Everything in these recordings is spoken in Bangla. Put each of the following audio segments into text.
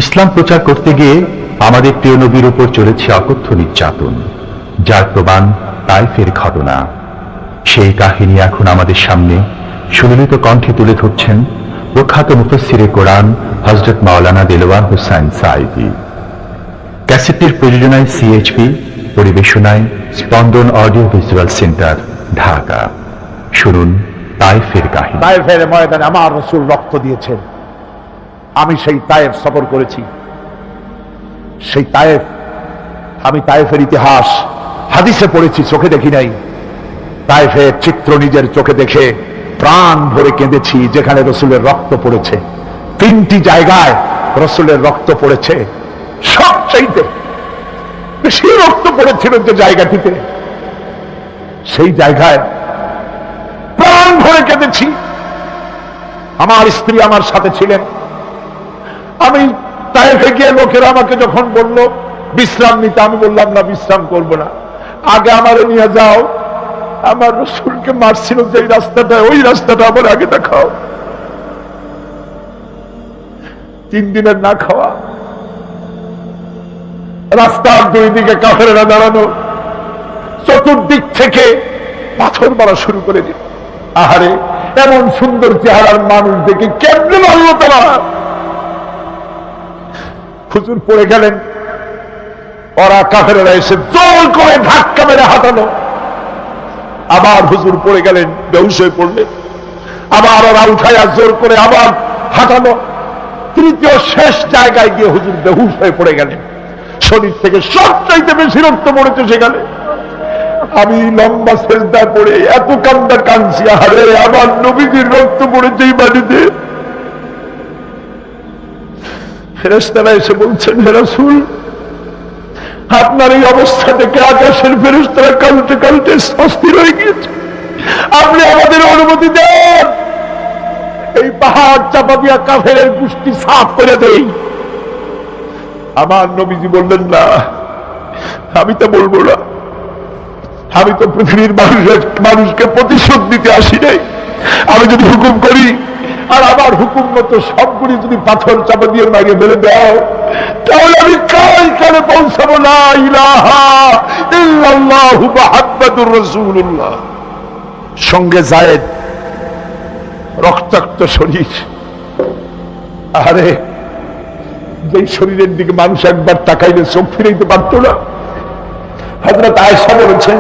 ইসলাম প্রচার করতে গিয়ে আমাদের প্রিয় নবীর উপর চলেছে অকথ্য নির্যাতন, যার প্রমাণ তাইফের ঘটনা। সেই কাহিনী এখন আমাদের সামনে সুললিত কণ্ঠে তুলে ধরছেন প্রখ্যাত মুফাসসিরে কোরআন হযরত মাওলানা দেলোয়ার হোসাইন সাঈদী। ক্যাসেটটির প্রযোজনায় সিএইচপি, পরিবেশনায় স্পন্দন অডিও ভিজুয়াল সেন্টার, ঢাকা। শুনুন তাইফের কাহিনী। তায়েফের ময়দানে আমার রাসূল রক্ত দিয়েছেন। আমি সেই তায়েফ সফর করেছি। সেই তায়েফ, আমি তায়েফের ইতিহাস হাদিসে পড়েছি, চোখে দেখি নাই। তায়েফের চিত্র নিজের চোখে দেখে প্রাণ ভরে কেঁদেছি, যেখানে রাসূলের রক্ত পড়েছে। 3টি জায়গায় রাসূলের রক্ত পড়েছে। সবচাইতে বেশি রক্ত পড়েছিল যে জায়গাটিতে, সেই জায়গায় প্রাণ ভরে কেঁদেছি। আমার স্ত্রী আমার সাথে ছিলেন। আমি তায়েফে গিয়ে লোকেরা আমাকে যখন বলল বিশ্রাম নিতে, আমি বললাম না, বিশ্রাম করব না, আগে আমারে নিয়ে যাও। আমার রাসূলকে মারছিল যে রাস্তাটা, ওই রাস্তাটা আমার আগে দেখাও। 3 দিনের না খাওয়া, রাস্তার 2 দিকে কাফেররা দাঁড়ানো, চতুর্দিক থেকে পাথর মারা শুরু করে দিল। আহারে, এমন সুন্দর চেহারার মানুষ দেখে কেমনে মারল তারা। হুজুর পড়ে গেলেন, ওরা কাফেররা এসে জোর করে ধাক্কা মেরে হাঁটানো। আবার হুজুর পড়ে গেলেন, বেহুশ হয়ে পড়লেন। আবার ওরা উঠাইয়া জোর করে আবার হাঁটানো। তৃতীয় শেষ জায়গায় গিয়ে হুজুর বেহুশ হয়ে পড়ে গেলেন। শরীর থেকে সবচাইতে বেশি রক্ত পড়েছে সেখানে। আমি লম্বা সেজদায় পড়ে এত কান্না কাঁদছি, আরে আমার নবীজির রক্ত পড়েছে এই বাড়িতে। ফেরেশতারা এসে বলছেন, হে রাসূল, আপনার এই অবস্থা থেকে আকাশের ফেরেশতারা কাঁদতে কাঁদতে অস্থির হয়ে গিয়েছে। আপনি আমাদের অনুমতি দেন, এই পাহাড় চাপা দিয়া কাফেরের গোষ্ঠী সাফ করে দেই। আমার নবীজি বললেন, না, আমি তো বলবো না। আমি তো পৃথিবীর মানুষকে প্রতিশোধ দিতে আসি নাই। আমি যদি হুকুম করি আর আমার হুকুম মতো সবগুলি যদি পাথর চাপা দিয়ে মারিয়ে ফেলে দাও, তাহলে আমি কালে পৌঁছাবো না ইলাহা ইল্লাল্লাহু মুহাম্মাদুর রাসূলুল্লাহ। সঙ্গে যায়েদ, রক্তাক্ত শরীর। আরে, যেই শরীরের দিকে মানুষ একবার তাকাইলে চোখ ফিরাইতে পারত না। হযরত আয়েশা বলেছেন,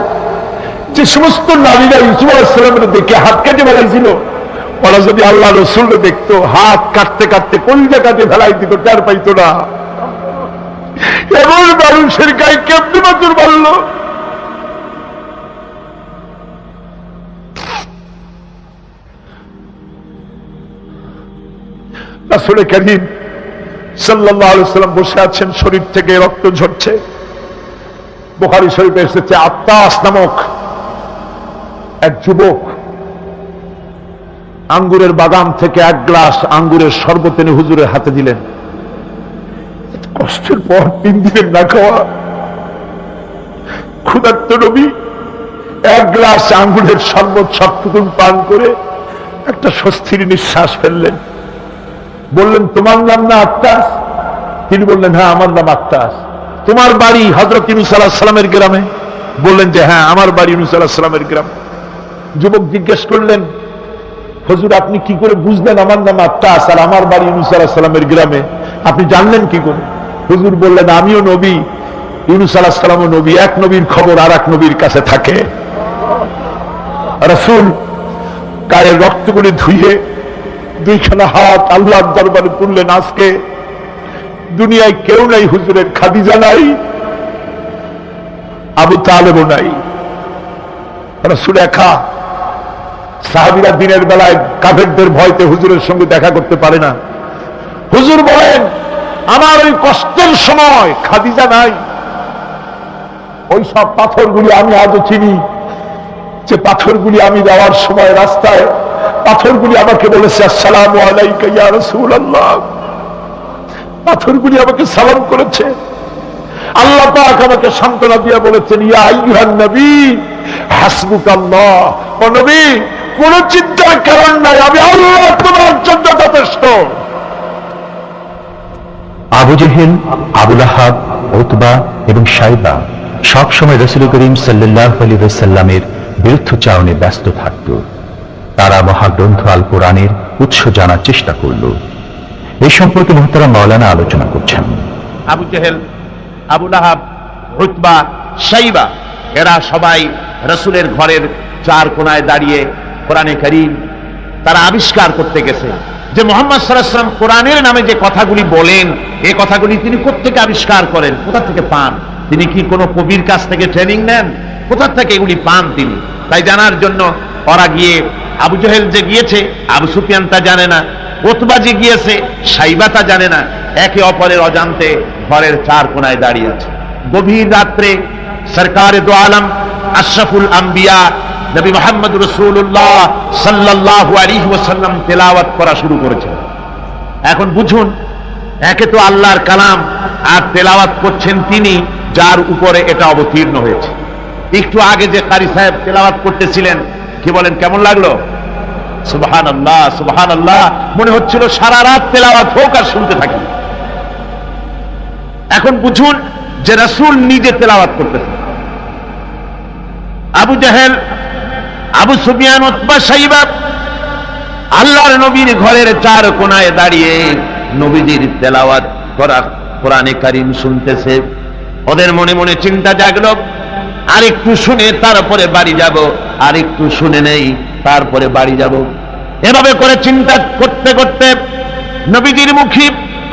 যে সমস্ত নারীরা ইউসুফ আলাইহিস সালামের দেখে হাত কেটে ফেলাইছিল, ওরা যদি আল্লাহ রাসূলকে দেখতো, হাত কাটতে কাটতে কলিজা কাটে ফেলাই দিত, টের পাইতো না। এমন মানুষের গায়ে কেমনে পাথর মারল। রাসূল কারীম সাল্লাল্লাহু আলাইহি ওয়াসাল্লাম বসে আছেন, শরীর থেকে রক্ত ঝরছে। বুখারী শরীফে এসেছে, আত্তাস নামক এক যুবক আঙ্গুরের বাগান থেকে 1 গ্লাস আঙ্গুরের শরবত এনে হুজুরের হাতে দিলেন। কষ্টের পর 3 দিনের না খাওয়া ক্ষুধার্ত নবী 1 গ্লাস আঙ্গুরের শরবত সবটুকুন পান করে একটা স্বস্তির নিঃশ্বাস ফেললেন। বললেন, তোমার নাম না আত্তাস? তিনি বললেন, হ্যাঁ, আমার নাম আত্তাস। তোমার বাড়ি হযরত ইউনূস আলাইহিস সালামের গ্রামে? বললেন যে হ্যাঁ, আমার বাড়ি ইউনূস আলাইহিস সালামের গ্রামে। যুবক জিজ্ঞেস করলেন, হুজুর, আপনি কি করে বুঝলেন আমার নাম আত্তাস আর আমার বাড়ি ইউনূস আলাইহিস সালামের গ্রামে? আপনি জানলেন কি করে? হুজুর বললেন, আমিও নবী, ইউনূস আলাইহিস সালামও নবী। এক নবীর খবর আর এক নবীর কাছে থাকে। রাসূল গায়ের রক্তগুলি ধুয়ে 2খানা হাত আল্লাহর দরবারে তুললেন। আজকে দুনিয়ায় কেউ নাই হুজুরের, খাদিজা নাই, আবু তালেবও নাই। রাসূল একা। সাহাবীরা দিনের বেলায় কাফেরদের ভয়তে হুজুরের সঙ্গে দেখা করতে পারে না। হুজুর বলেন, আমার ওই কষ্টের সময় খাদিজা নাই। ওই সব পাথরগুলি আমি আজও চিনি, যে পাথরগুলি আমি যাওয়ার সময় রাস্তায় পাথরগুলি আমাকে বলেছে, আসসালামু আলাইকা ইয়া রাসূলুল্লাহ। পাথরগুলি আমাকে সালাম করেছে। আল্লাহ পাক আমাকে সান্ত্বনা দিয়ে বলেছেন, ইয়া আইয়ুহান নবী হাসবুকাল্লাহ। ও নবী, কোন চিন্তার কারণ নাই, আমি আল্লাহ তোমার জন্য যথেষ্ট। আবু জেহেল, আবুল আহাব, উতবা এবং শাইবা সবসময় রাসূল করিম সাল্লাল্লাহু আলাইহি ওয়াসাল্লামের বিরুদ্ধচারণে ব্যস্ত থাকত। তারা মহাগ্রন্থ আল কোরআনের উৎস জানার চেষ্টা করল। এই সম্পর্কে মুহতারাম মাওলানা আলোচনা করছেন। আবু জেহেল, আবুল আহাব, উতবা, শাইবা এরা সবাই রাসূলের ঘরের চার কোনায় দাঁড়িয়ে কোরআনে কারীম তারা আবিষ্কার করতে গেছে যে মুহাম্মদ সাল্লাল্লাহু আলাইহি ওয়াসাল্লাম কোরআনের নামে যে কথাগুলি বলেন, এই কথাগুলি তিনি কোত্থেকে আবিষ্কার করেন, কোথা থেকে পান? তিনি কি কোনো কবির কাছ থেকে ট্রেনিং নেন? কোথা থেকে এগুলি পান তিনি? তাই জানার জন্য ওরা গিয়ে, আবু জেহেল যে গিয়েছে আবু সুফিয়ান তা জানে না, উতবা যে গিয়েছে শাইবা তা জানে না, একে অপরের অজান্তে ঘরের চার কোনায় দাঁড়িয়ে আছে। গভীর রাত্রে সরকারে দো আলম আশরাফুল আম্বিয়া নবী মুহাম্মদ রাসূলুল্লাহ সাল্লাল্লাহু আলাইহি ওয়াসাল্লাম তেলাওয়াত করা শুরু করেছেন। এখন বুঝুন, একে তো আল্লাহর কালাম আর তেলাওয়াত করছেন তিনি যার উপরে এটা অবতীর্ণ হয়েছে। একটু আগে যে কারি সাহেব তেলাওয়াত করতেছিলেন, কি বলেন, কেমন লাগলো? সুবহানাল্লাহ, সুবহানাল্লাহ, মনে হচ্ছিল সারা রাত তেলাওয়াত হোক আর শুনতে থাকি। এখন বুঝুন যে রাসূল নিজে তেলাওয়াত করতেছেন। আবু জেহেল, আবু সুফিয়ান, উতবা, শাইবা আল্লাহর নবীর ঘরের চার কোনায় দাঁড়িয়ে নবীজির তেলাওয়াত করা কোরআনে কারীম শুনতেছে। ওদের মনে মনে চিন্তা জাগলো, আরেকটু শুনে তারপরে বাড়ি যাব, আরেকটু শুনে নেই তারপরে বাড়ি যাব। এভাবে করে চিন্তা করতে করতে নবীজির মুখে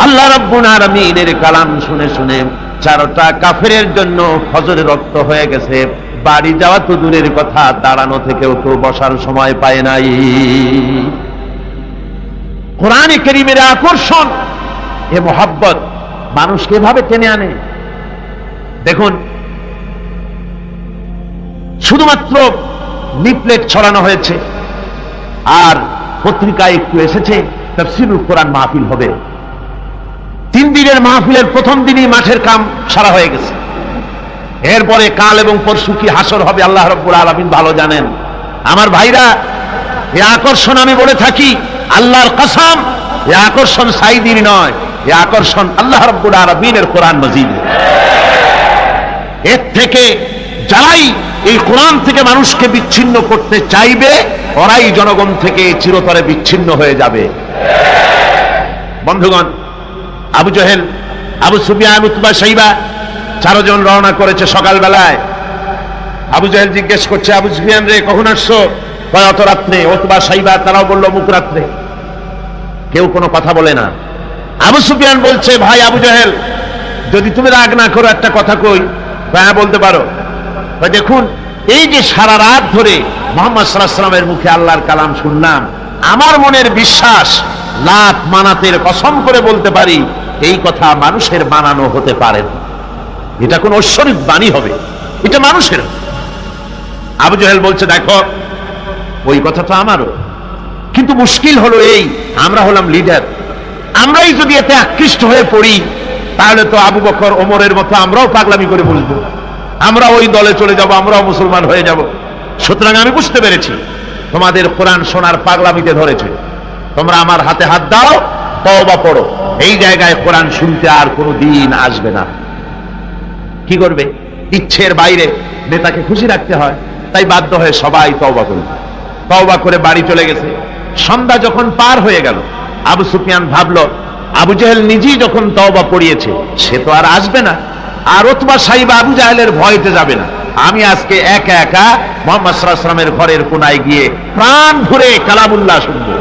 আল্লাহ রাব্বুল আলামিনের কালাম শুনে শুনে চারটা কাফেরের জন্য ফজরের রক্ত হয়ে গেছে। বাড়ি যাওয়া তো দূরের কথা, দাঁড়ানো থেকেও তো বসার সময় পায় নাই। কোরআনে কারীমের আকর্ষণ, এ মোহাব্বত মানুষকে এভাবে টেনে আনে। দেখুন, শুধুমাত্র লিফলেট ছড়ানো হয়েছে আর পত্রিকায় একটু এসেছে তাফসীরুল কোরআন মাহফিল হবে। 3 দিনের মাহফিলের প্রথম দিনই মাঠের কাম সারা হয়ে গেছে। এরপরে কাল এবং পরশু কি হাসর হবে আল্লাহ রাব্বুল আলামিন ভালো জানেন। আমার ভাইরা, এই আকর্ষণ আমি বলে থাকি আল্লাহর কসম, এই আকর্ষণ সাইদির নয়, এই আকর্ষণ আল্লাহ রাব্বুল আলামিনের কোরআন মাজিদ। এর থেকে যারাই এই কোরআন থেকে মানুষকে বিচ্ছিন্ন করতে চাইবে, ওরাই জনগণ থেকে চিরতরে বিচ্ছিন্ন হয়ে যাবে। বন্ধুগণ, আবু জেহেল, আবু সুফিয়ান, উতবা, শাইবা 4 জন রওনা করেছে সকালবেলায়। আবু জেহেল জিজ্ঞেস করছে, আবু সুফিয়ান রে কখন আসছো? অত রাত্রে। উতবা, শাইবা তারাও বলল মুখ রাত্রে। কেউ কোনো কথা বলে না। আবু সুফিয়ান বলছে, ভাই আবু জেহেল, যদি তুমি রাগ না করো একটা কথা কই। হ্যাঁ, বলতে পারো। দেখুন, এই যে সারা রাত ধরে মুহাম্মদ সাল্লাল্লাহু আলাইহি ওয়াসাল্লামের মুখে আল্লাহর কালাম শুনলাম, আমার মনের বিশ্বাস, লাত মানাতের কসম করে বলতে পারি, এই কথা মানুষের বানানো হতে পারে না। এটা কোন ঐশ্বরিক বাণী হবে, এটা মানুষের। আবু জেহেল বলছে, দেখো ওই কথা তো আমারও, কিন্তু মুশকিল হলো এই, আমরা হলাম লিডার। আমরাই যদি এতে আকৃষ্ট হয়ে পড়ি, তাহলে তো আবু বকর, ওমরের মতো আমরাও পাগলামি করে বলবো, আমরা ওই দলে চলে যাব, আমরাও মুসলমান হয়ে যাব। সুতরাং আমি বুঝতে পেরেছি তোমাদের কোরআন শোনার পাগলামিতে ধরেছে। তোমরা আমার হাতে হাত দাও, তওবা পড়ো। এই জায়গায় কোরআন শুনতে আর কোনো দিন আসবে না। কি করবে? ইচ্ছের বাইরে নেতাকে খুশি রাখতে হয়, তাই বাধ্য হয়ে সবাই তওবা করবে। তওবা করে বাড়ি চলে গেছে। সন্ধ্যা যখন পার হয়ে গেল, আবু সুফিয়ান ভাবলো, আবু জেহেল নিজেই যখন তওবা পড়িয়েছে, সে তো আর আসবে না। আর উতবা, শাইবা আবু জাহেলের ভয়তে যাবে না। আমি আজকে একা একা মুহাম্মদ সাল্লাল্লাহু আলাইহি ওয়াসাল্লামের ঘরের কোনায় গিয়ে প্রাণ ভরে কালামুল্লাহ শুনবো।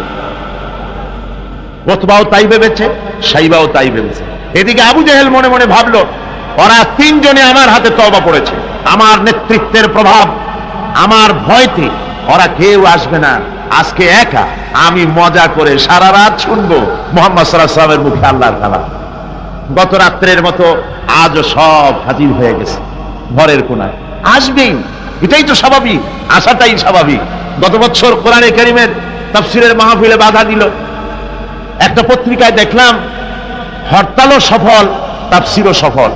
উতবাও তাই ভেবেছে, শাইবাও তাই ভেবেছে। এদিকে আবু জেহেল মনে মনে ভাবলো, ওরা 3 জনে আমার হাতে তওবা পড়েছে, আমার নেতৃত্বের প্রভাব, আমার ভয়তে ওরা কেউ আসবে না। আজকে একা আমি মজা করে সারা রাত শুনবো মুহাম্মদ সাল্লাল্লাহু আলাইহি ওয়াসাল্লামের মুখে আল্লাহর কালাম। গত রাত্রের মতো আজও সব হাজির হয়ে গেছে ঘরের কোনায়। আসবেই, এটাই তো স্বাভাবিক, আসাটাই স্বাভাবিক। গত বছর কোরআনে কারীমের তাফসীরের মাহফিলে বাধা দিল। একটা পত্রিকায় দেখলাম হরতালও সফল, তাফসীরও সফল।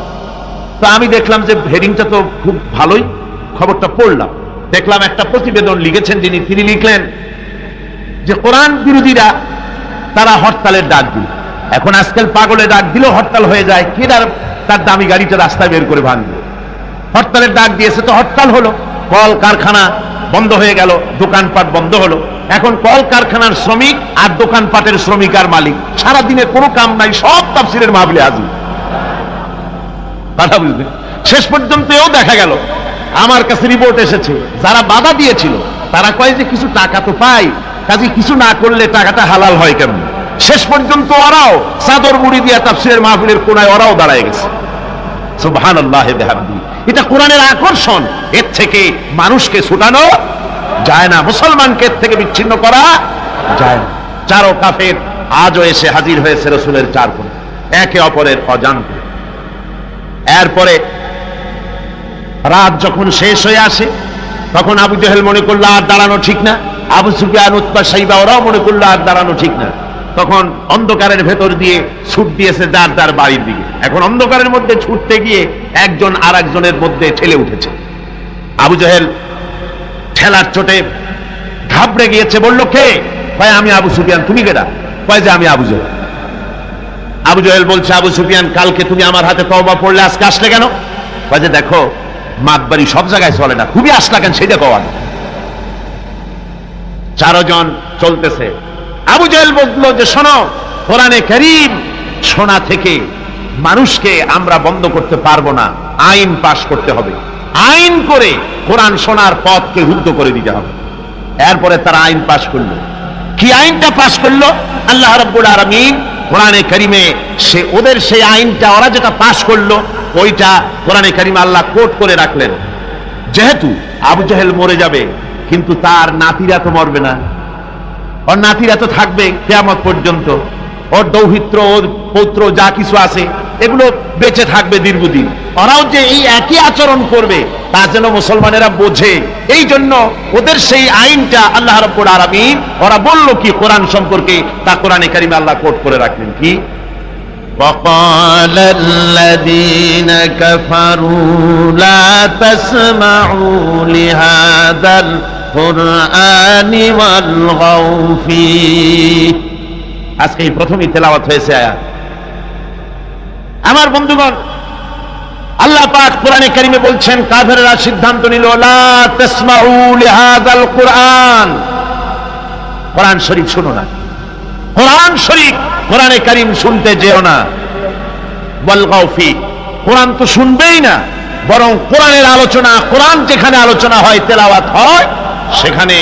তো আমি দেখলাম যে হেডিংটা তো খুব ভালোই, খবরটা পড়লাম। দেখলাম একটা প্রতিবেদন লিখেছেন যিনি, তিনি লিখলেন যে কোরআন বিরোধীরা তারা হরতালের ডাক দিল। এখন আজকাল পাগলে ডাক দিলেও হরতাল হয়ে যায়, কে তার দামি গাড়িটা রাস্তায় বের করে ভাঙবে? হরতালের ডাক দিয়েছে তো হরতাল হলো, কল কারখানা বন্ধ হয়ে গেল, দোকানপাট বন্ধ হলো। এখন কল কারখানার শ্রমিক আর দোকানপাটের শ্রমিক আর মালিক, সারাদিনে কোনো কাম নাই, সব তাফসীরের মাহফিলে হাজির। কথা বুঝবে? শেষ পর্যন্ত এও দেখা গেল, আমার কাছে রিপোর্ট এসেছে, যারা বাধা দিয়েছিল তারা কয় যে কিছু টাকা তো পাই, কাজে কিছু না করলে টাকাটা হালাল হয় কেমন? শেষ পর্যন্ত ওরাও চাদর মুড়ি দিয়া তাফসীরের মাহফিলের কোনায় ওরাও দাঁড়ায় গেছে। সুবহানাল্লাহ বিহামদি। এটা কোরআনের আকর্ষণ, এর থেকে মানুষকে ছুটানো যায় না, মুসলমানকে এর থেকে বিচ্ছিন্ন করা যায় না। চারো কাফের আজও এসে হাজির হয়েছে রাসূলের চার কোণে, একে অপরের অজান্তে। এরপরে রাত যখন শেষ হয়ে আসে, তখন আবু জেহেল মনে করলো আর দাঁড়ানো ঠিক না, আবু সুফিয়ান, উতবা, শাইবা ওরাও মনে করলো আর দাঁড়ানো ঠিক না। তখন অন্ধকারের ভেতর দিয়ে ছুট দিয়েছে যার যার বাড়ির দিকে। এখন অন্ধকারের মধ্যে ছুটতে গিয়ে একজন আর একজনের মধ্যে ঠেলে উঠেছে। আবু জেহেল ঠেলার চোটে ঘাবড়ে গিয়েছে, বললো কে? কয় আমি আবু সুফিয়ান। তুমি কেডা? কয় যে আমি আবু জেহেল। আবু জেহেল বলছে, আবু সুফিয়ান, কালকে তুমি আমার হাতে তওবা পড়লে, আজকে আসলে কেন? কয় যে দেখো, মাতবাড়ি সব জায়গায় চলে না, খুবই আসলা কেন সেটা কওয়া। চারজন চলতেছে। আবু জেহেল বলল যে শোনো, কোরআনে কারীম শোনা থেকে মানুষকে আমরা বন্ধ করতে পারবো না, আইন পাশ করতে হবে, আইন করে কোরআন শোনার পথকে রুদ্ধ করে দিতে হবে। এরপরে তারা আইন পাশ করলো। কি আইনটা পাশ করলো? আল্লাহ রাব্বুল আলামিন কোরআনে কারীমে সে ওদের সেই আইনটা, ওরা যেটা পাশ করলো ওইটা কোরআনে কারীমে আল্লাহ কোট করে রাখলেন। যেহেতু আবু জেহেল মরে যাবে, কিন্তু তার নাতিরা তো মরবে না, ওর নাতিরা তো থাকবে কিয়ামত পর্যন্ত, ওর দৌহিত্র, ওর পৌত্র যা কিছু আছে এগুলো বেঁচে থাকবে দীর্ঘদিন। ওরাও যে এই একই আচরণ করবে তা যেন মুসলমানেরা বোঝে, এই জন্য ওদের সেই আইনটা আল্লাহ রাব্বুল আলামিন, ওরা বলল কি কোরআন সম্পর্কে, তা কোরআনে কারীমে আল্লাহ কোট করে রাখলেন কি? وقال الذين كفروا لا تسمعوا لهذا القرآن والغوا فيه। আজকে এই প্রথমই তেলাওয়াত হয়েছে আয়াত। আমার বন্ধুগণ, আল্লাহ পাক কোরআনে কারীমে বলছেন, কাফেররা সিদ্ধান্ত নিল লা তাসমাউ লিহাযাল কুরআন, কোরআন শরীফ শুনো না, কোরআন শরীফ, কোরআনে কারীম শুনতে যেও না। ওয়াল গাও ফি, কোরআন তো শুনবেই না, বরং কোরআনের আলোচনা, কোরআন যেখানে আলোচনা হয়, তেলাওয়াত হয়, সেখানে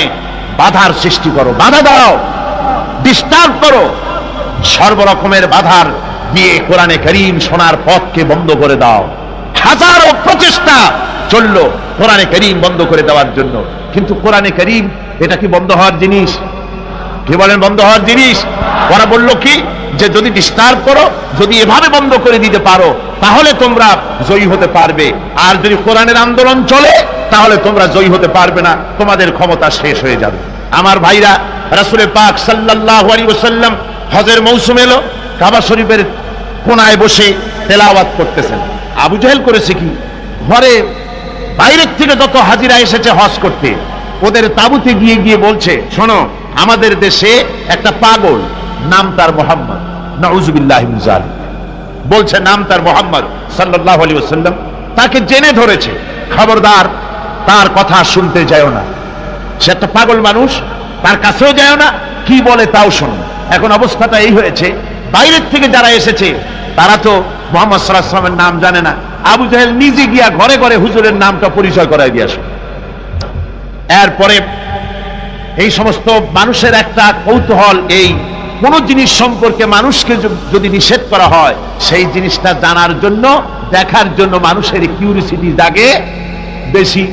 বাধার সৃষ্টি করো, বাধা দাও, ডিস্টার্ব করো, সর্বরকমের বাধার দিয়ে কোরআনে কারীম শোনার পথকে বন্ধ করে দাও। হাজারো প্রচেষ্টা চললো কোরআনে কারীম বন্ধ করে দেওয়ার জন্য, কিন্তু কোরআনে কারীম এটা কি বন্ধ হওয়ার জিনিস? কি বলেন, বন্ধ হওয়ার জিনিস? ওরা বললো কি যে যদি ডিস্টার্ব করো, যদি এভাবে বন্ধ করে দিতে পারো, তাহলে তোমরা জয়ী হতে পারবে, আর যদি কোরআনের আন্দোলন চলে তাহলে তোমরা জয়ী হতে পারবে না, তোমাদের ক্ষমতা শেষ হয়ে যাবে। আমার ভাইরা, রাসূল পাক সাল্লাল্লাহু আলাইহি ওয়াসাল্লাম হজের মৌসুম এলো, কাবা শরীফের কোনায় বসে তেলাওয়াত করতেছেন। আবু জেহেল করেছে কি, ঘরে বাইরের থেকে যত হাজিরা এসেছে হজ করতে, ওদের তাঁবুতে গিয়ে গিয়ে বলছে, শোনো, আমাদের দেশে একটা পাগল, নাম তার মুহাম্মদ, নাউযুবিল্লাহি মিন যালিক, বলছে নাম তার মুহাম্মদ সাল্লাল্লাহু আলাইহি ওয়াসাল্লাম, তাকে জেনে ধরেছে, খবরদার তার কথা শুনতে যাও না, সে একটা পাগল মানুষ, তার কাছেও যাও না, কি বলে তাও শোনো। এখন অবস্থাটা এই হয়েছে, বাইরের থেকে যারা এসেছে তারা তো মুহাম্মদ সাল্লাল্লাহু আলাইহি ওয়াসাল্লামের নাম জানে না। আবু জেহেল নিজে গিয়া ঘরে ঘরে হুজুরের নামটা পরিচয় করায় দিয়ে আসে। এরপরে এই সমস্ত মানুষের একটা কৌতূহল, এই কোন জিনিস সম্পর্কে মানুষকে যদি নিষেধ করা হয়, সেই জিনিসটা জানার জন্য, দেখার জন্য মানুষের কিউরিসিটি জাগে বেশি।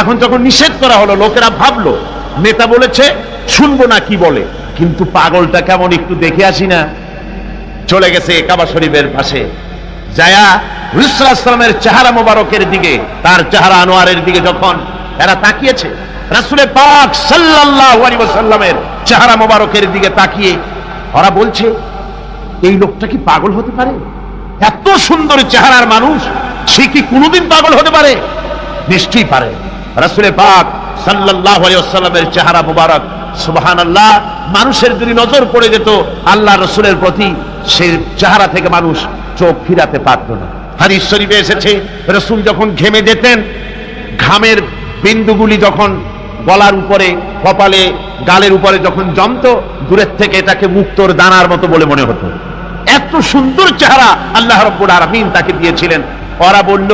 এখন যখন নিষেধ করা হলো, লোকেরা ভাবলো নেতা বলেছে শুনবো না কি বলে, কিন্তু পাগলটা কেমন একটু দেখে আসি না। চলে গেছে কাবা শরীফের পাশে, যায়া রাসূল সাল্লাল্লাহু আলাইহি ওয়াসাল্লামের চেহারা মোবারকের দিকে, তার চেহারা আনোয়ারের দিকে যখন এরা তাকিয়েছে, রাসূল পাক সাল্লাল্লাহু আলাইহি ওয়াসাল্লামের চেহারা মোবারকের দিকে তাকিয়ে ওরা বলছে, এই লোকটা কি পাগল হতে পারে? এত সুন্দর চেহারার মানুষ, সে কি কোনোদিন পাগল হতে পারে? নিশ্চয়ই পারে। রাসূল পাক সাল্লাল্লাহু আলাইহি ওয়াসাল্লামের চেহারা মোবারক, সুবহানাল্লাহ, মানুষের যদি নজর পড়ে যেত আল্লাহ রাসূলের প্রতি, সেই চেহারা থেকে মানুষ চোখ ফিরাতে পারত না। হাদিস শরীফে এসেছে রাসূল যখন ঘেমে যেতেন, ঘামের বিন্দুগুলি যখন গলার উপরে, কপালে, গালের উপরে যখন জমতো, দূরের থেকে এটাকে মুক্তোর দানার মতো বলে মনে হতো। এত সুন্দর চেহারা আল্লাহ রাব্বুল আলামিন তাকে দিয়েছিলেন। ওরা বলল,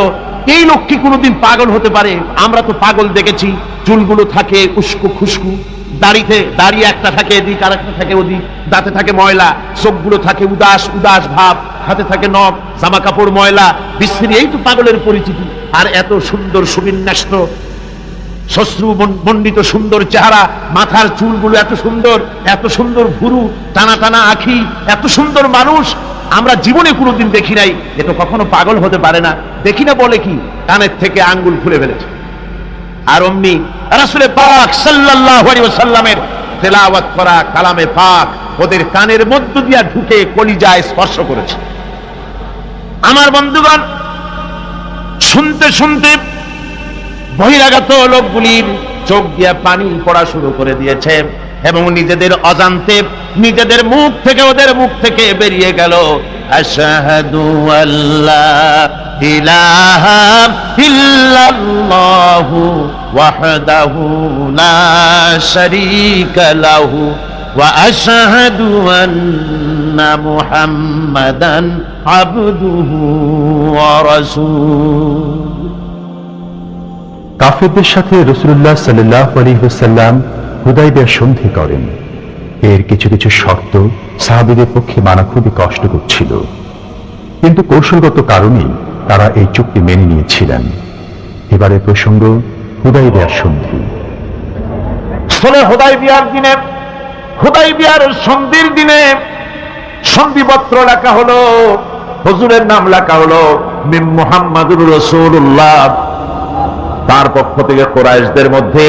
এই লোক কি কোনোদিন পাগল হতে পারে? আমরা তো পাগল দেখেছি, চুলগুলো থাকে উস্কো খুস্কু, দাড়ি একটা থাকে এদিক আর একটা থাকে ওদিক, দাঁতে থাকে ময়লা, চোখগুলো থাকে উদাস উদাস ভাব, হাতে থাকে নখ, জামা কাপড় ময়লা বিশ্রী, এই তো পাগলের পরিচিতি। আর এত সুন্দর সুবিন্যস্ত শ্মশ্রু মণ্ডিত সুন্দর চেহারা, মাথার চুলগুলো এত সুন্দর ভুরু, টানা টানা আঁখি, এত সুন্দর মানুষ আমরা জীবনে কোনোদিন দেখি নাই। এ তো কখনো পাগল হতে পারে না। দেখি না বলে কি, কানের থেকে আঙ্গুল খুলে ফেলেছে। আর অমনি রাসূল পাক সাল্লাল্লাহু আলাইহি ওয়াসাল্লামের তেলাওয়াত করা কালামে পাক ওদের কানের মধ্য দিয়া ঢুকে কলিজায় স্পর্শ করেছে। আমার বন্ধুগণ, শুনতে শুনতে বহিরাগত লোকগুলির চোখ দিয়া পানি পড়া শুরু করে দিয়েছে এবং নিজেদের অজান্তে নিজেদের মুখ থেকে, ওদের মুখ থেকে বেরিয়ে গেল, আশহাদু আল্লা ইলাহা ইল্লাল্লাহু ওয়াহদাহু লা শারীকা লাহু ওয়া আশহাদু আন্না মুহাম্মাদান আবদুহু ওয়া রাসূলুহু। কাফেরদের সাথে রাসূলুল্লাহ সাল্লাল্লাহু আলাইহি ওয়াসাল্লাম হুদায়বিয়ার সন্ধি করেন। এর কিছু কিছু শর্ত সাহাবীদের পক্ষে মানা খুবই কষ্টকর ছিল, কিন্তু কৌশলগত কারণেই তারা এই চুক্তি মেনে নিয়েছিলেন। এবারে প্রসঙ্গ হুদায়বিয়ার সন্ধি। হুদায়বিয়ার দিনে, হুদায়বিয়ার সন্ধির দিনে সন্ধিপত্র লেখা হলো, হুজুরের নাম লেখা হলো মিন মুহাম্মাদুর রাসূলুল্লাহ। তার পক্ষ থেকে কুরাইশদের মধ্যে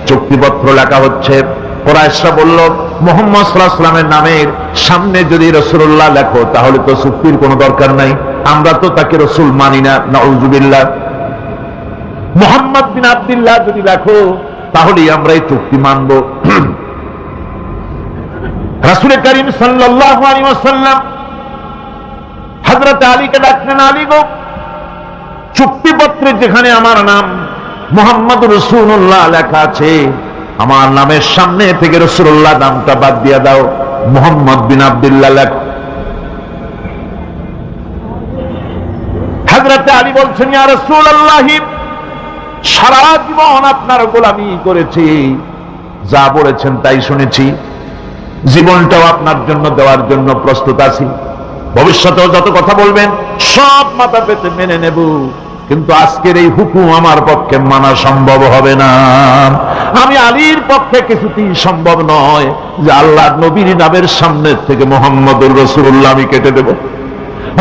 চুক্তিপত্র লেখা হচ্ছে। কুরাইশরা বলল, মুহাম্মদ সাল্লাল্লাহু আলাইহি ওয়াসাল্লামের নামের সামনে যদি রাসূলুল্লাহ লেখো তাহলে তো চুক্তির কোনো দরকার নাই, আমরা তো তাকে রাসূল মানি না, নাউযুবিল্লাহ। মুহাম্মদ বিন আব্দুল্লাহ যদি লেখো তাহলেই আমরা এই চুক্তি মানব। রাসূল করিম সাল্লাল্লাহু আলাইহি ওয়াসাল্লাম হযরত আলীকে ডাকলেন, আলী গো, চুক্তিপত্রে যেখানে আমার নাম মুহাম্মদুর রাসূলুল্লাহ লেখা আছে, আমার নামের সামনে থেকে রাসূলুল্লাহ নামটা বাদ দিয়ে দাও, মুহাম্মদ বিন আব্দুল্লাহ লেখো। হযরত আলী বলছেন, ইয়া রাসূলুল্লাহ, সারা জীবন আপনার গোলামি করেছি, যা বলেছেন তাই শুনেছি, জীবনটাও আপনার জন্য দেওয়ার জন্য প্রস্তুত আছি, ভবিষ্যতেও যত কথা বলবেন সব মাথা পেতে মেনে নেব, কিন্তু আজকের এই হুকুম আমার পক্ষে মানা সম্ভব হবে না। আমি আলীর পক্ষে কিছুতেই সম্ভব নয় যে আল্লাহর নবীর নামের সামনে থেকে মুহাম্মদুর রাসূলুল্লাহ আমি কেটে দেব।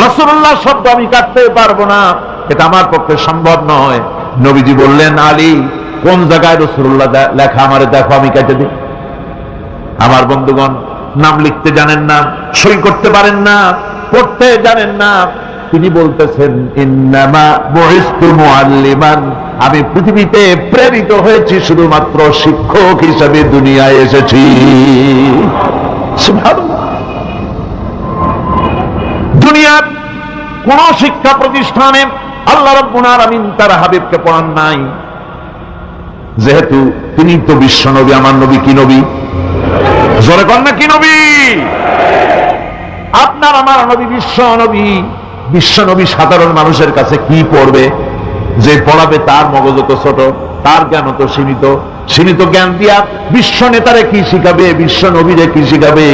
রাসূলুল্লাহ শব্দ আমি কাটতে পারবো না, এটা আমার পক্ষে সম্ভব নয়। নবীজি বললেন, আলী, কোন জায়গায় রাসূলুল্লাহ লেখা আমারে দেখো, আমি কেটে দিই। আমার বন্ধুগণ, নাম লিখতে জানেন না, সই করতে পারেন না, পড়তে জানেন না, তিনি বলতেছেন, ইন্নামা বুইসতু মুআল্লিমান, আমি পৃথিবীতে প্রেরিত হয়েছি শুধুমাত্র শিক্ষক হিসেবে দুনিয়ায় এসেছি। সুবহানাল্লাহ। দুনিয়ার কোন শিক্ষা প্রতিষ্ঠানে আল্লাহ রাব্বুল আলামিন তার হাবিবকে পড়ান নাই, যেহেতু তিনি তো বিশ্ব নবী। আমার নবী কি নবী? জোরে কর না, কি নবী? আপনার আমার নবী বিশ্ব নবী। বিশ্ব নবী সাধারণ মানুষের কাছে কি পড়বে? যে পড়াবে তার মগজ তো ছোট, তার জ্ঞান তো সীমিত। সীমিত জ্ঞান দিয়া বিশ্ব নেতারে কি শিখাবে, বিশ্ব নবীরে কি শিখাবে?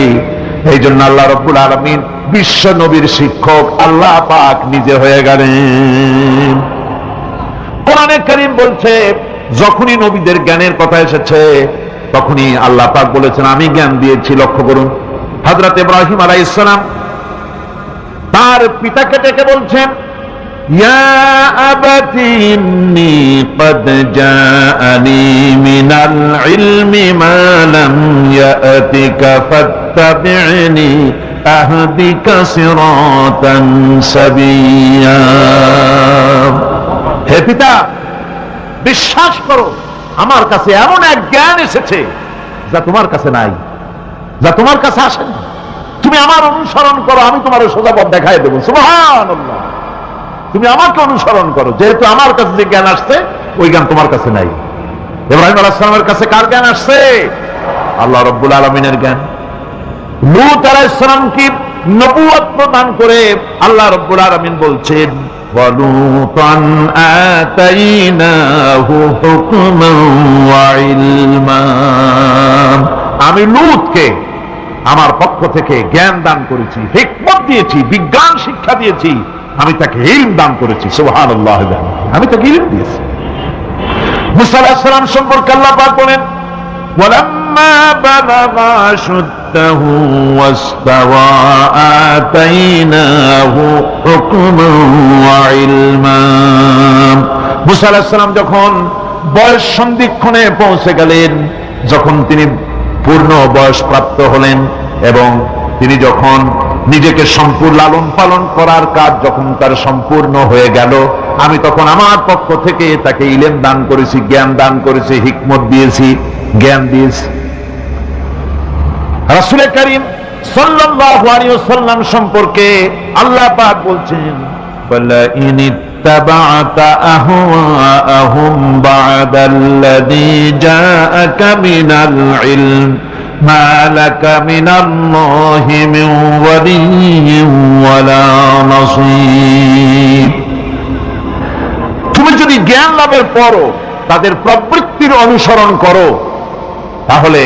এই জন্য আল্লাহ রাব্বুল আলামিন বিশ্ব নবীর শিক্ষক আল্লাহ পাক নিজে হয়ে গেলেন। কোরআনে কারীম বলছে, যখনই নবীদের জ্ঞানের কথা এসেছে তখনই আল্লাহ পাক বলেছেন, আমি জ্ঞান দিয়েছি। লক্ষ্য করুন, হযরত ইব্রাহিম আলাইহিস সালাম তার পিতাকে ডেকে বলছেন, ইয়া আবাতি ইন্নী ক্বাদ জাআনি মিনাল ইলমি মা লাম ইয়াতিকা ফাত্তাবি'নি আহদিকা সিরাতান সাবিয়্যা। হে পিতা, বিশ্বাস করো, আমার কাছে এমন এক জ্ঞান এসেছে যা তোমার কাছে নাই, যা তোমার কাছে আসেনি। তুমি আমার অনুসরণ করো, আমি তোমার সোজা পথ দেখাই দেবো। সুবহানাল্লাহ। তুমি আমাকে অনুসরণ করো, যেহেতু আমার কাছে যে জ্ঞান আসছে ওই জ্ঞান তোমার কাছে নাই। ইব্রাহিম আলাইহিস সালামের কাছে কার জ্ঞান আসছে? আল্লাহ রাব্বুল আলামিনের জ্ঞান। লূত আলাইহিস সালামকে নবুয়ত প্রদান করে আল্লাহ রাব্বুল আলামিন বলছেন, ওয়ালুতান আতাইনাহু হুকমান ওয়া ইলমা। আমি লূতকে আমার পক্ষ থেকে জ্ঞান দান করেছি, হিকমত দিয়েছি, বিজ্ঞান শিক্ষা দিয়েছি, আমি তাকে ইলম দান করেছি। সুবহানাল্লাহ। আমি তাকে ইলম দিয়েছি। মুসা আলাইহিস সালাম সম্পর্কে আল্লাহ পাক বলেন, ওয়ালাম্মা বালাগা আশুদ্দাহু ওয়াস্তাওয়া আতাইনাহু হুকমান ওয়া ইলমা। মুসা আলাইহিস সালাম যখন বয়স সন্ধিক্ষণে পৌঁছে গেলেন, যখন তিনি পূর্ণ বয়স প্রাপ্ত হলেন এবং তিনি যখন নিজেকে সম্পূর্ণ লালন পালন করার কাজ যখন তার সম্পূর্ণ হয়ে গেল, আমি তখন আমার পক্ষ থেকে তাকে ইলম দান করেছি, জ্ঞান দান করেছি, হিকমত দিয়েছি, জ্ঞান দিয়েছি। রাসূল করিম সাল্লাল্লাহু আলাইহি ওয়াসাল্লাম সম্পর্কে আল্লাহ পাক বলছেন, ওয়ালা ইন ইত্তাবা'তা আহওয়াআহুম বা'দাল্লাযী জাআকা মিনাল ইলম মা লাকা মিনাল্লাহি মিন ওয়ালিয়্যিন ওয়ালা নাসীর। তুমি যদি জ্ঞান লাভের পরও তাদের প্রবৃত্তির অনুসরণ করো, তাহলে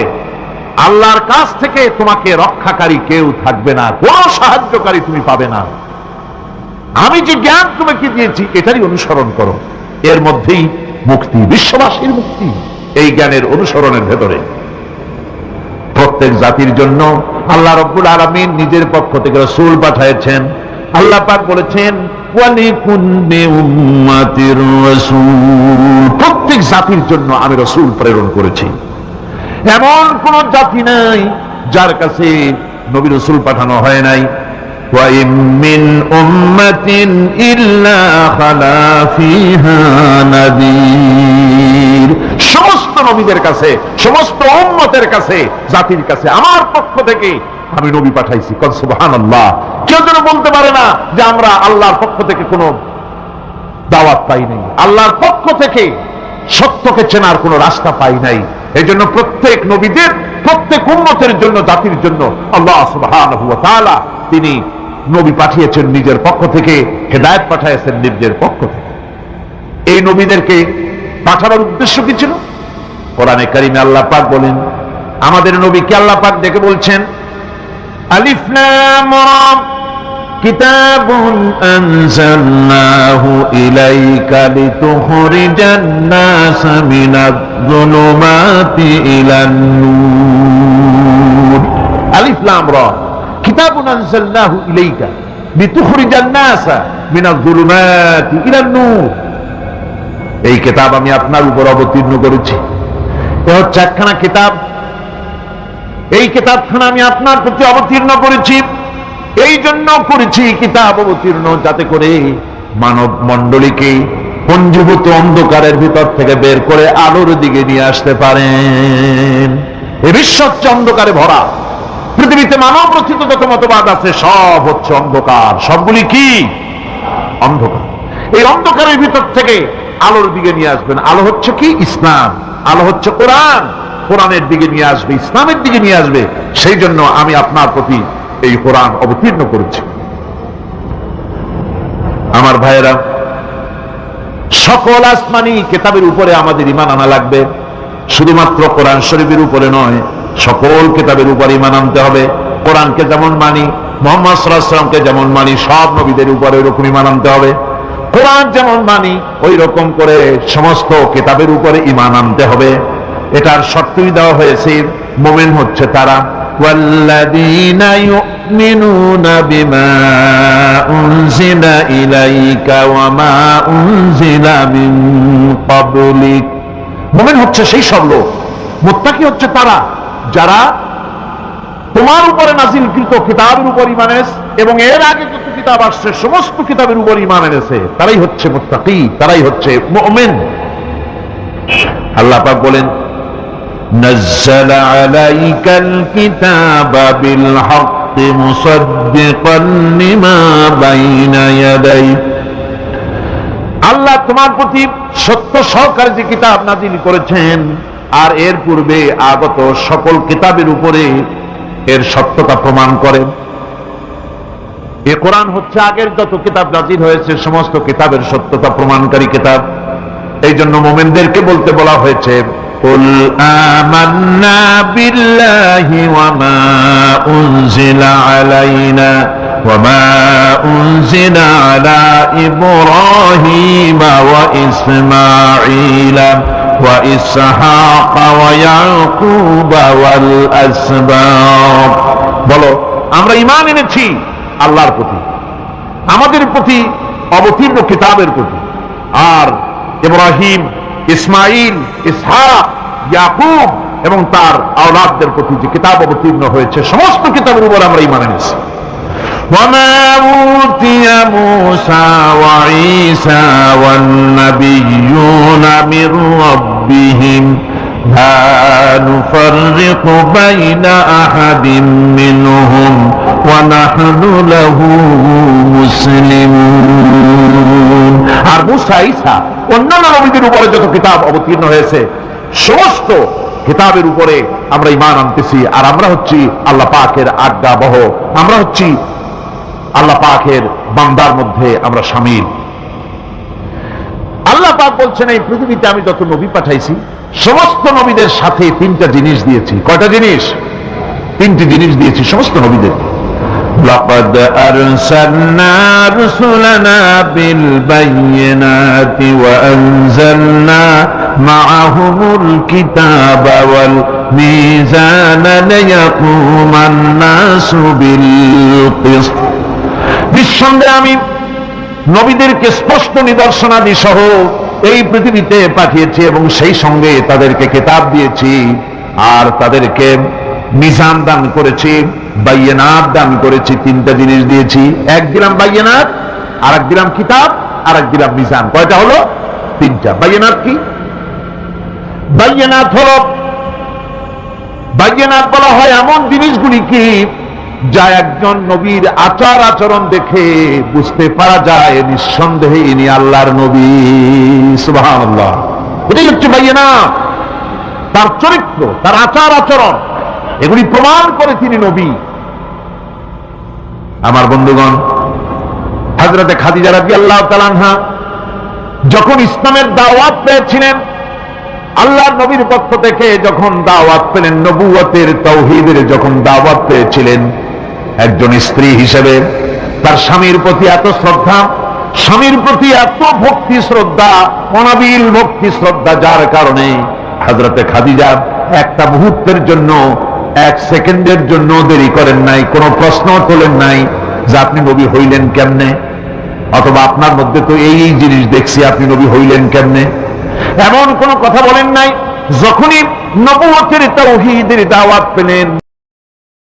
আল্লাহর কাছ থেকে তোমাকে রক্ষাকারী কেউ থাকবে না, কোন সাহায্যকারী তুমি পাবে না। আমি যে জ্ঞান তোমাকে দিয়েছি এটারই অনুসরণ করো, এর মধ্যেই মুক্তি, বিশ্ববাসীর মুক্তি এই জ্ঞানের অনুসরণের ভেতরে। প্রত্যেক জাতির জন্য আল্লাহ রাব্বুল আলামিন নিজের পক্ষ থেকে রাসূল পাঠিয়েছেন। আল্লাহ পাক বলেছেন, ওয়ালিকুল্লি উম্মাতির রাসূল। প্রত্যেক জাতির জন্য আমি রাসূল প্রেরণ করেছি। এমন কোন জাতি নাই যার কাছে নবী রাসূল পাঠানো হয় নাই। ওয়া ইম মিন উম্মাতিন ইল্লা খালা ফিহা নাযীর। সমস্ত নবীদের কাছে, সমস্ত উম্মতের কাছে, জাতির কাছে আমার পক্ষ থেকে আমি নবী পাঠাইছি। সুবহানাল্লাহ। কেউ যেন বলতে পারে না যে আমরা আল্লাহর পক্ষ থেকে কোনো দাওয়াত পাই নাই, আল্লাহর পক্ষ থেকে সত্যকে চেনার কোনো রাস্তা পাই নাই। এই জন্য প্রত্যেক নবীদের, প্রত্যেক উম্মতের জন্য, জাতির জন্য আল্লাহ সুবহানাহু ওয়া তাআলা তিনি নবী পাঠিয়েছেন নিজের পক্ষ থেকে, হেদায়েত পাঠিয়েছেন নিজের পক্ষ থেকে। এই নবীদেরকে পাঠানোর উদ্দেশ্য কি ছিল? কোরআনে কারিমে আল্লাহ পাক বলেন, আমাদের নবীকে আল্লাহ পাক ডেকে বলছেন, আলিফ লাম রা কিতাবুন আনজালনাহু ইলাইকা লিতুখরিজান নাসা মিনাজ-যুলুমাতি ইলান নূর। আলিফ লাম রা কিতাবুন আনজালনাহু ইলাইকা লিতুখরিজান নাসা মিনাজ-যুলুমাতি ইলান নূর। এই কিতাব আমি আপনার উপর অবতীর্ণ করেছি। এ হচ্ছে একখানা কিতাব। এই কিতাবখানা আমি আপনার প্রতি অবতীর্ণ করেছি। এই জন্য করেছি কিতাব অবতীর্ণ, যাতে করে মানব মণ্ডলীকে পঞ্জীভূত অন্ধকারের ভিতর থেকে বের করে আলোর দিকে নিয়ে আসতে পারেন। এই বিশ্ব হচ্ছে অন্ধকারে ভরা। পৃথিবীতে মানব রচিত যত মতবাদ আছে সব হচ্ছে অন্ধকার। সবগুলি কি? অন্ধকার। এই অন্ধকারের ভিতর থেকে আলোর দিকে নিয়ে আসবেন। আলো হচ্ছে কি? ইসলাম। আলো হচ্ছে কোরআন। কোরআনের দিকে নিয়ে আসবে, ইসলামের দিকে নিয়ে আসবে। সেই জন্য আমি আপনার প্রতি এই কোরআন অবতীর্ণ করেছি। আমার ভাইয়েরা, সকল আসমানি কিতাবের উপরে আমাদের ঈমান আনা লাগবে। শুধুমাত্র কোরআন শরীফের উপরে নয়, সকল কিতাবের উপরে ঈমান আনতে হবে। কোরআনকে যেমন মানি, মুহাম্মদ সাল্লাল্লাহু আলাইহি ওয়াসাল্লামকে যেমন মানি, সব নবীদের উপরে ওইরকম ঈমান আনতে হবে। কোরআন যেমন মানি ওই রকম করে সমস্ত কিতাবের উপরে ঈমান আনতে হবে। এটার শর্তই দেওয়া হয়েছে, মুমিন হচ্ছে তারা, ওয়াল্লাযীনা ইউমিনুনা বিমা উনজিলা ইলাইকা ওয়া মা উনজিলা মিন ক্বাবলিক। মুমিন হচ্ছে সেই সব লোক, মুত্তাকি হচ্ছে তারা যারা তোমার উপরে নাযিলকৃত কিতাবের উপর ঈমান এনেছে এবং এর আগে যত কিতাব আসছে সমস্ত কিতাবের উপর ঈমান এনেছে, তারাই হচ্ছে মুত্তাকি, তারাই হচ্ছে মুমিন। আল্লাহ পাক বলেন, নাযালা আলাইকাল কিতাবা বিল হক مصدقا لما بين يديه আল্লাহ তোমার প্রতি সত্য সহকারে যে কিতাব নাজিল করেছেন আর এর পূর্বে আগত সকল কিতাবের উপরে এর সত্যতা প্রমাণ করেন। এ কোরআন হচ্ছে আগের যত কিতাব নাজিল হয়েছে সমস্ত কিতাবের সত্যতা প্রমাণকারী কিতাব। এই জন্য মুমিনদেরকে বলতে বলা হয়েছে قل آمنا بالله وما أنزل علينا وما أنزل على إبراهيم وإسماعيل وإسحاق ويعقوب والأسباط বলো আমরা ঈমান এনেছি আল্লাহর প্রতি, আমাদের প্রতি অবতীর্ণ কিতাবের প্রতি, আর ইব্রাহিম, ইসমাইল, ইসহাক, ইয়াকুব এবং তার আওলাদদের প্রতি যে কিতাব অবতীর্ণ হয়েছে সমস্ত কিতাবের উপর আমরা ঈমান এনেছি। وما أوتي موسى وعيسى والنبيون من ربهم لا نفرق بين أحد منهم ونحن له مسلمون আর মুসা, ঈসা, অন্যান্য নবীদের উপরে যত কিতাব অবতীর্ণ হয়েছে সমস্ত কিতাবের উপরে আমরা ঈমান আনতেছি, আর আমরা হচ্ছি আল্লাহ পাকের আজ্ঞাবহ, আমরা হচ্ছি আল্লাহ পাকের বান্দার মধ্যে আমরা শামিল। আল্লাহ পাক বলছেন এই পৃথিবীতে আমি যত নবী পাঠাইছি সমস্ত নবীদের সাথে তিনটা জিনিস দিয়েছি। কয়টা জিনিস? তিনটি জিনিস দিয়েছি সমস্ত নবীদের। لقد أرسلنا رسلنا بالبينات وأنزلنا معهم الكتاب والميزان ليقوم الناس بالقسط নিঃসন্দেহে আমি নবীদেরকে স্পষ্ট নিদর্শনাদি সহ এই পৃথিবীতে পাঠিয়েছি এবং সেই সঙ্গে তাদেরকে কিতাব দিয়েছি আর তাদেরকে মিজান দান করেছি, বাইয়িনাত দান করেছি। তিনটা জিনিস দিয়েছি, এক দিলাম বাইয়িনাত, আর এক দিলাম কিতাব, আর এক দিলাম মিজান। কয়টা হলো? তিনটা। বাইয়িনাত কি? বাইয়িনাত হলো, বাইয়িনাত বলা হয় এমন জিনিসগুলি কি যা একজন নবীর আচার আচরণ দেখে বুঝতে পারা যায় নিঃসন্দেহে ইনি আল্লাহর নবী। সুবহানাল্লাহ। এটাই হচ্ছে বাইয়িনাত। তার চরিত্র, তার আচার আচরণ এগুলি প্রমাণ করে তিনি নবী। আমার বন্ধুগণ, হযরতে খাদিজা রাদিয়াল্লাহু তাআলা আনহা যখন ইসলামের দাওয়াত পেয়েছিলেন, আল্লাহর নবীর পক্ষ থেকে যখন দাওয়াত পেলেন, নবুয়তের তাওহীদের যখন দাওয়াত পেয়েছিলেন, একজন স্ত্রী হিসেবে তার স্বামীর প্রতি এত শ্রদ্ধা, স্বামীর প্রতি এত ভক্তি শ্রদ্ধা, অনাবিল ভক্তি শ্রদ্ধা, যার কারণে হযরতে খাদিজা একটা মুহূর্তের জন্য, এক সেকেন্ডের জন্য দেরি করেন নাই, কোনো প্রশ্ন তোলেন নাই যে আপনি নবী হইলেন কেমনে, অথবা আপনার মধ্যে তো এই জিনিস দেখছি, আপনি নবী হইলেন কেমনে, এমন কোনো কথা বলেন নাই। যখনই নবুয়তের তাওহীদের দাওয়াত পেলেন,